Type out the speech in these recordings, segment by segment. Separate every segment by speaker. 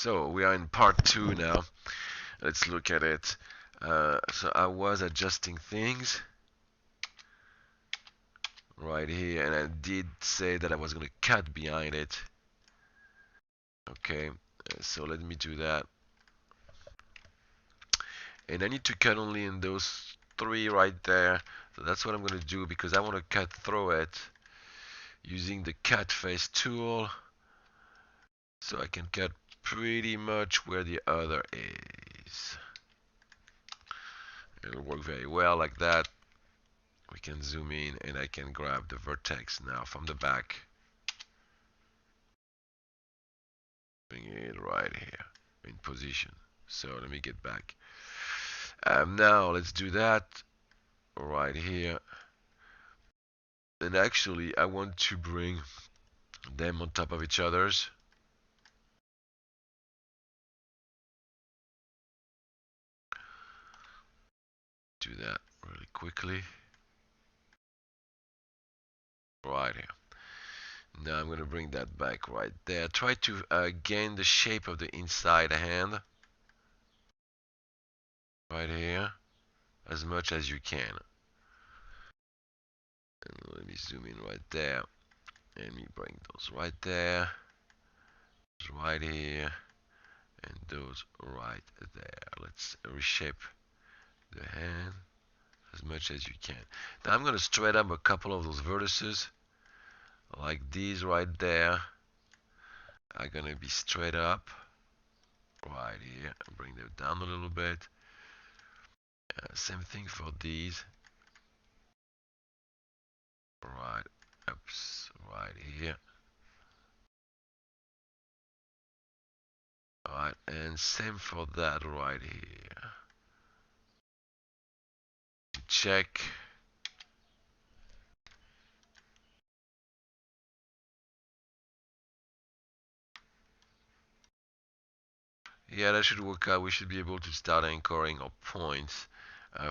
Speaker 1: So we are in part 2 now. Let's look at it. So I was adjusting things right here, and I did say that I was going to cut behind it. Okay, so let me do that. And I need to cut only in those 3 right there. So that's what I'm going to do because I want to cut through it using the cut face tool. So I can cut pretty much where the other is. It'll work very well like that. We can zoom in and I can grab the vertex now from the back. Bring it right here in position. So let me get back. Now let's do that right here. And actually I want to bring them on top of each other's. Do that really quickly. Right here. Now I'm going to bring that back right there. Try to gain the shape of the inside hand. Right here. As much as you can. And let me zoom in right there. And me bring those right there. Right here. And those right there. Let's reshape the hand as much as you can. Now I'm going to straight up a couple of those vertices. Like these right there. Are going to be straight up. Right here. Bring them down a little bit. Same thing for these. Right, oops, right here. Alright, and same for that right here. Check. Yeah, that should work out. We should be able to start anchoring our points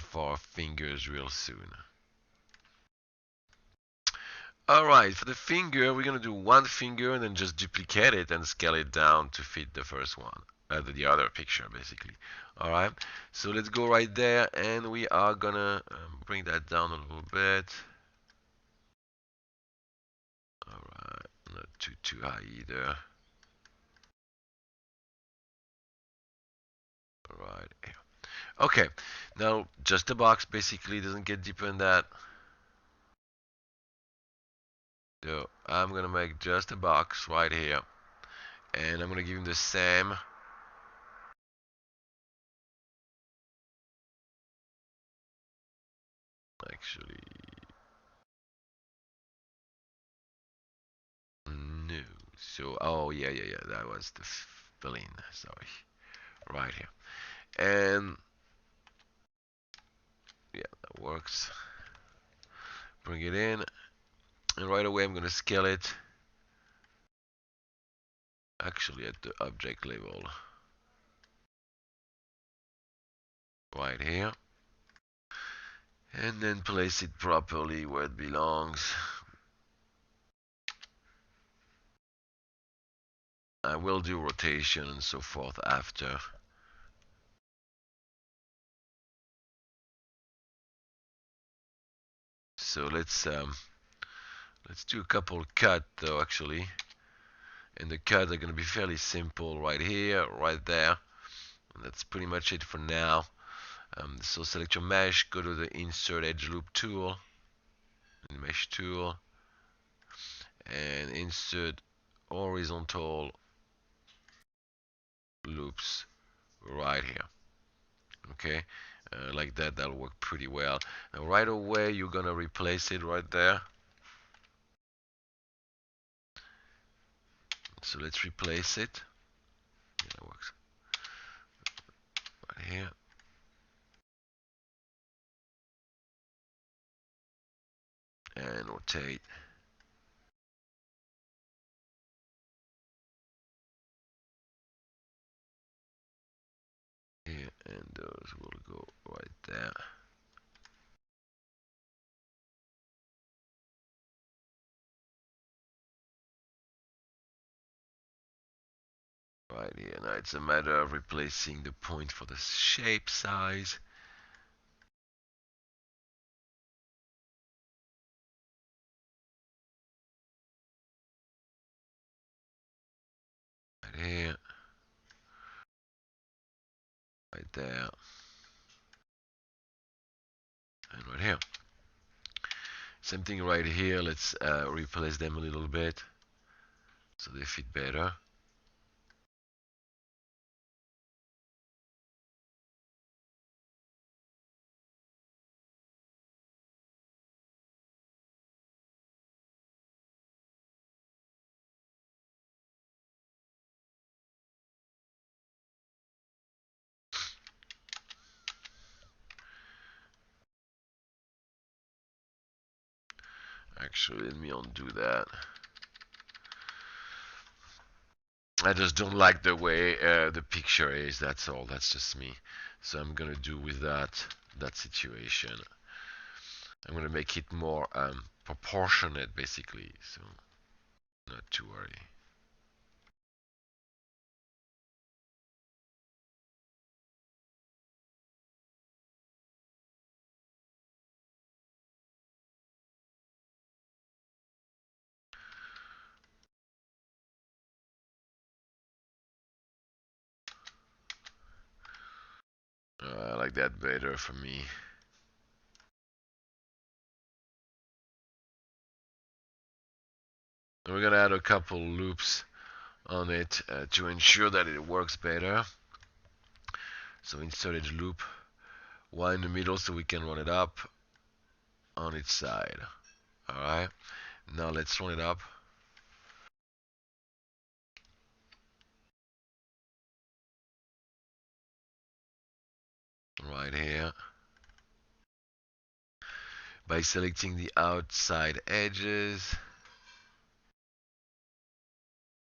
Speaker 1: for our fingers real soon. Alright, for the finger, we're going to do one finger and then just duplicate it and scale it down to fit the first one. The other picture, basically. Alright, so let's go right there and we are going to bring that down a little bit. Alright, not too high either. Right here. Okay, now just a box basically, doesn't get deeper than that. So I'm gonna make just a box right here, and I'm gonna give him the same. Actually, no. So oh yeah, that was the filling. Sorry, right here, and yeah, that works. Bring it in, and right away I'm gonna scale it. Actually, at the object level, right here. And then place it properly where it belongs. I will do rotation and so forth after. So let's do a couple cut though actually. And the cuts are gonna be fairly simple right here, right there. And that's pretty much it for now. So select your mesh, go to the insert edge loop tool, mesh tool, and insert horizontal loops right here. Okay, like that, that'll work pretty well. Now right away you're gonna replace it right there. So let's replace it. Yeah, that works right here. And rotate. Here, and those will go right there. right here. Now it's a matter of replacing the point for the shape size. Right here, right there, and right here. Same thing right here. Let's replace them a little bit so they fit better. Actually, let me undo that. I just don't like the way the picture is. That's all. That's just me. So I'm gonna do with that situation. I'm gonna make it more proportionate, basically. So not to worry. I like that better for me. And we're gonna add a couple loops on it to ensure that it works better. So insert a loop, one in the middle so we can run it up on its side. Alright, now let's run it up. Right here. By selecting the outside edges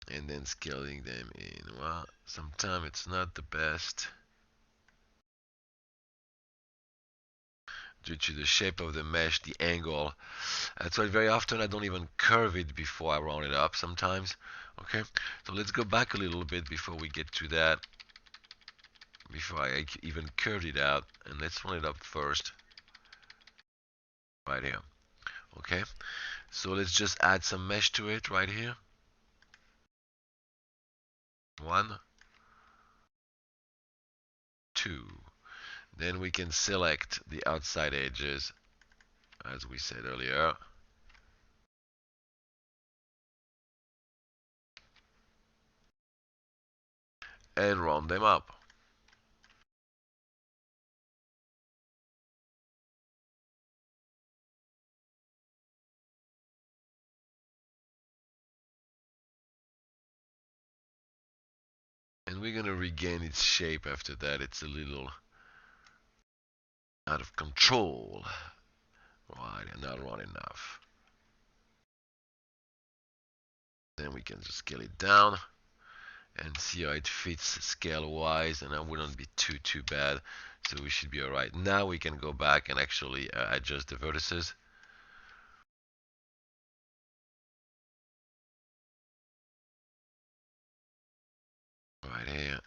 Speaker 1: and then scaling them in. Well, sometimes it's not the best due to the shape of the mesh, the angle. So very often I don't even curve it before I round it up sometimes. Okay, so let's go back a little bit before we get to that. Before I even curve it out, and let's run it up first. Right here. Okay, so let's just add some mesh to it right here. One, two. Then we can select the outside edges as we said earlier. And round them up. And we're gonna regain its shape after that. It's a little out of control. Right, and not run enough. Then we can just scale it down and see how it fits scale wise, and that wouldn't be too bad. So we should be alright. Now we can go back and actually adjust the vertices. Right here.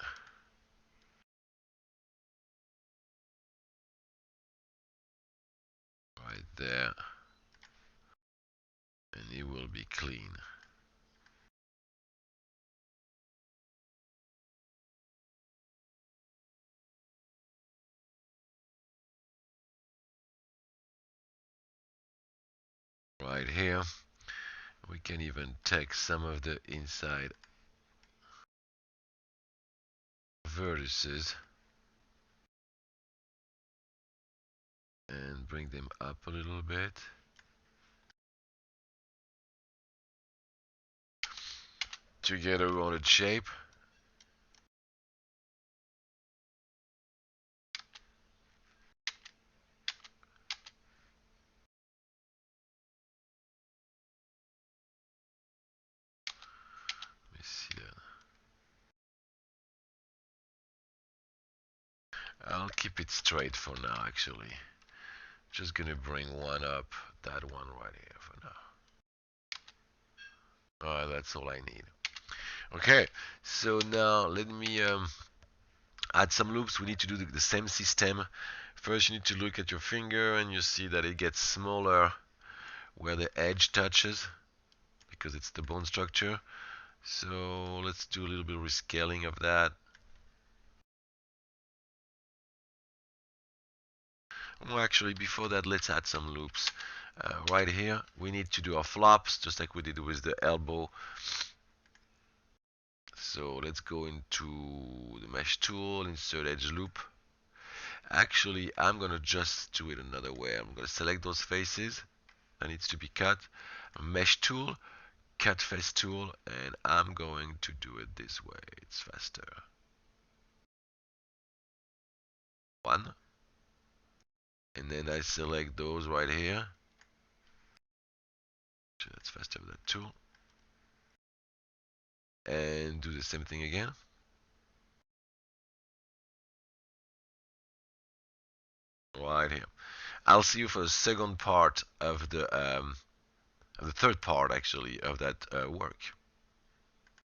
Speaker 1: Right there. And it will be clean. Right here. We can even take some of the inside vertices and bring them up a little bit to get a rounded shape. Let me see that. I'll keep it straight for now, actually. Just gonna bring one up, that one right here for now. Alright, that's all I need. Okay, so now let me add some loops. We need to do the same system. First, you need to look at your finger and you see that it gets smaller where the edge touches because it's the bone structure. So let's do a little bit of rescaling of that. Well, actually, before that, let's add some loops. Right here, we need to do our flops just like we did with the elbow. So let's go into the mesh tool, insert edge loop. Actually, I'm gonna just do it another way. I'm gonna select those faces that needs to be cut, mesh tool, cut face tool, and I'm going to do it this way. It's faster. One, and then I select those right here. So that's faster with that tool, and do the same thing again. Right here. I'll see you for the second part of the third part actually of that work.